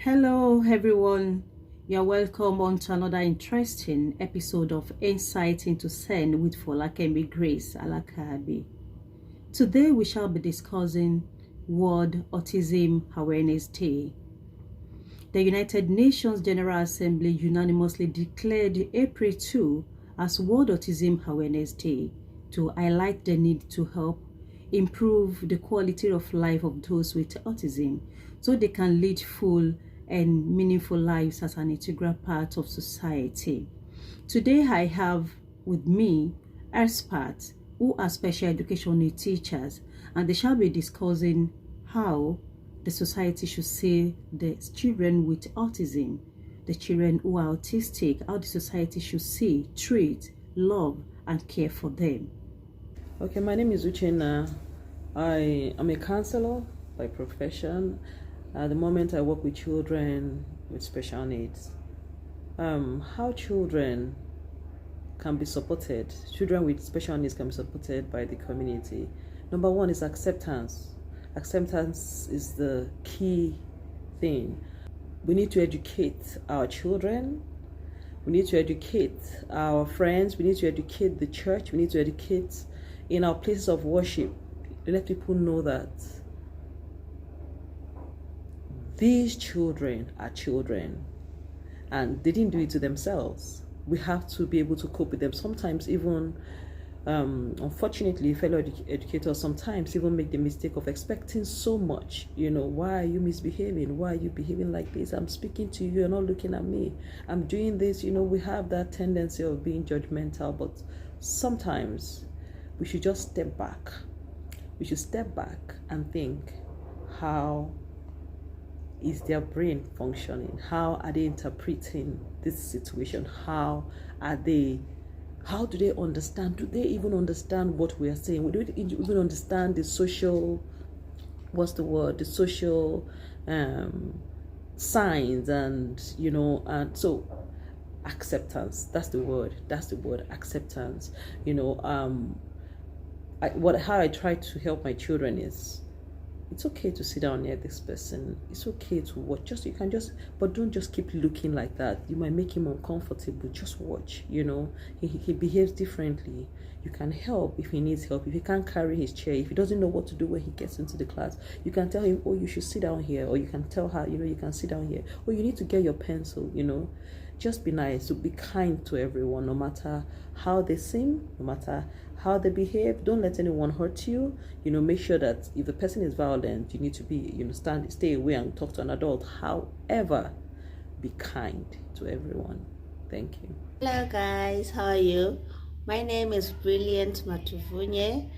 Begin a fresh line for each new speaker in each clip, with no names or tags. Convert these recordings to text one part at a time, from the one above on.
Hello everyone, you're welcome on to another interesting episode of Insight into Zen with Folakemi Grace Alaka-Abe. Today we shall be discussing World Autism Awareness Day. The United Nations General Assembly unanimously declared April 2 as World Autism Awareness Day to highlight the need to help improve the quality of life of those with autism so they can lead full and meaningful lives as an integral part of society. Today I have with me experts who are special education teachers, and they shall be discussing how the society should see the children with autism, the children who are autistic, how the society should see, treat, love, and care for them.
Okay, my name is Uchenna. I am a counselor by profession. At the moment, I work with children with special needs. How children can be supported, children with special needs can be supported by the community. Number one is acceptance. Acceptance is the key thing. We need to educate our children. We need to educate our friends. We need to educate the church. We need to educate in our places of worship. Let people know that these children are children and they didn't do it to themselves. We have to be able to cope with them. Sometimes even, unfortunately, fellow educators sometimes even make the mistake of expecting so much. Why are you misbehaving? Why are you behaving like this? I'm speaking to you, you're not looking at me. I'm doing this. We have that tendency of being judgmental, but sometimes we should just step back. We should step back and think, how is their brain functioning? How are they interpreting this situation? How do they understand? Do they even understand what we are saying? Do they even understand the social, the social signs and so acceptance. That's the word, acceptance. How I try to help my children is, it's okay to sit down near this person. It's okay to watch. But don't just keep looking like that. You might make him uncomfortable. Just watch. He behaves differently. You can help if he needs help. If he can't carry his chair, if he doesn't know what to do when he gets into the class, you can tell him, oh, you should sit down here. Or you can tell her, you can sit down here. Or you need to get your pencil. Just be nice. So be kind to everyone, no matter how they seem, no matter how they behave. Don't let anyone hurt you. Make sure that if the person is violent, you need to be, stay away and talk to an adult. However, be kind to everyone. Thank you.
Hello guys, how are you? My name is Brilliant Matuvunye.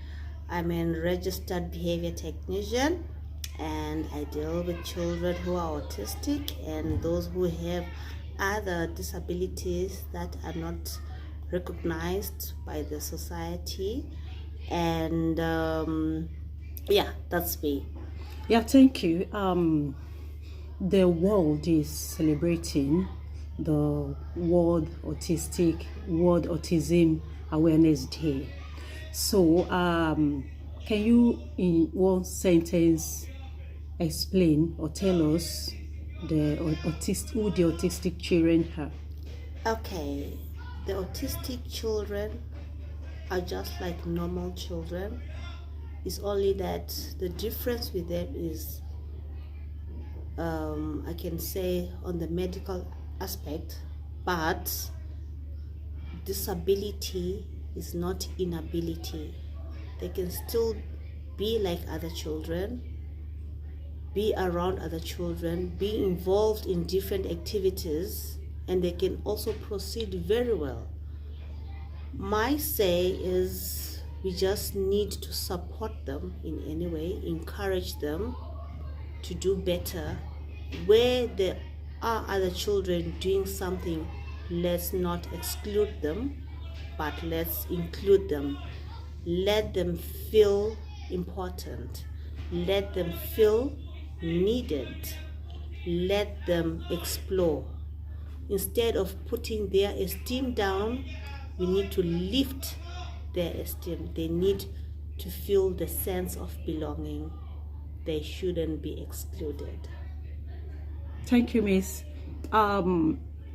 I'm a registered behavior technician and I deal with children who are autistic and those who have other disabilities that are not recognized by the society. And that's me.
Yeah, thank you. The world is celebrating the World Autism Awareness Day. So, can you, in one sentence, explain or tell us who the autistic children are?
Okay, the autistic children are just like normal children. It's only that the difference with them is, I can say, on the medical aspect, but disability is not inability. They can still be like other children, be around other children, be involved in different activities, and they can also proceed very well. My say is we just need to support them in any way, encourage them to do better. Where there are other children doing something, let's not exclude them, but let's include them. Let them feel important. Let them feel needed. Let them explore. Instead of putting their esteem down, we need to lift their esteem. They need to feel the sense of belonging. They shouldn't be excluded.
Thank you, Miss.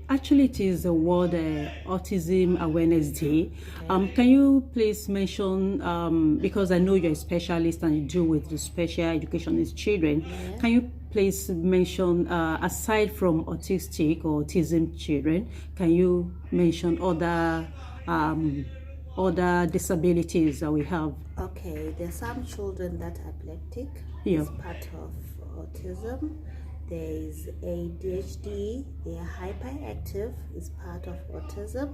Actually, it is the World Autism Awareness Day. Can you please mention, because I know you're a specialist and you deal with the special education needs children, can you please mention, aside from autism children, can you mention other disabilities that we have?
Okay, there's some children that are epileptic.
Yeah.
It's part of autism. There is ADHD, they are hyperactive, is part of autism.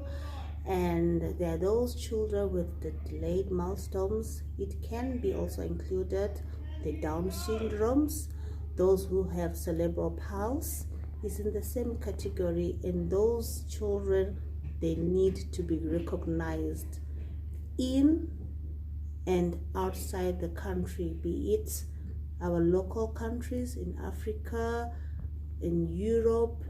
And there are those children with the delayed milestones. It can be also included the Down syndromes, those who have cerebral palsy is in the same category. And those children, they need to be recognized in and outside the country, be it our local countries in Africa, in Europe,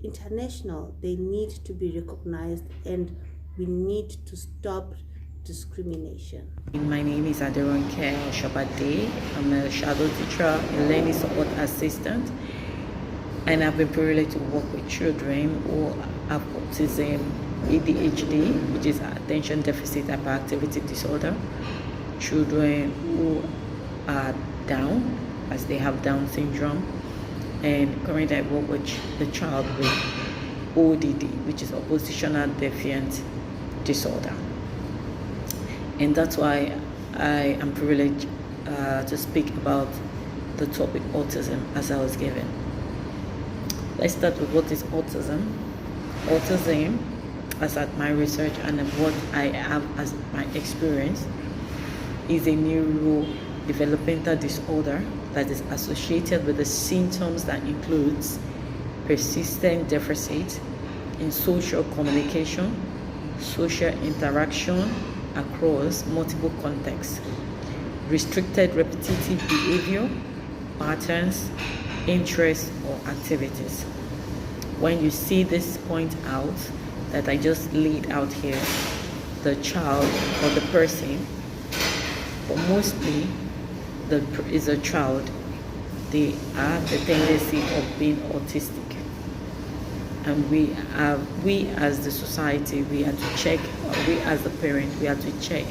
international. They need to be recognized, and we need to stop discrimination.
My name is Aderonke Shobade. I'm a shadow teacher, a learning support assistant, and I've been privileged to work with children who have autism, ADHD, which is attention deficit hyperactivity disorder, children who are Down, as they have Down syndrome, and currently I work with the child with ODD, which is oppositional defiant disorder. And that's why I am privileged to speak about the topic autism as I was given. Let's start with what is autism. Autism, as at my research and what I have as my experience, is a neurodevelopmental disorder that is associated with the symptoms that includes persistent deficit in social communication, social interaction across multiple contexts, restricted repetitive behavior, patterns, interests, or activities. When you see this point out that I just laid out here, the child or the person, but mostly is a child, they have the tendency of being autistic. And we as the society, we have to check, or we as the parent, we have to check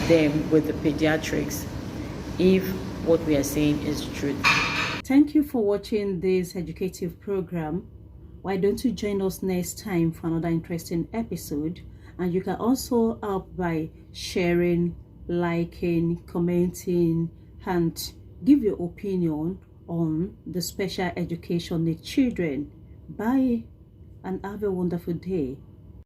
them with the pediatrics if what we are saying is true.
Thank you for watching this educative program. Why don't you join us next time for another interesting episode? And you can also help by sharing, liking, commenting, and give your opinion on the special education need children. Bye and have a wonderful day.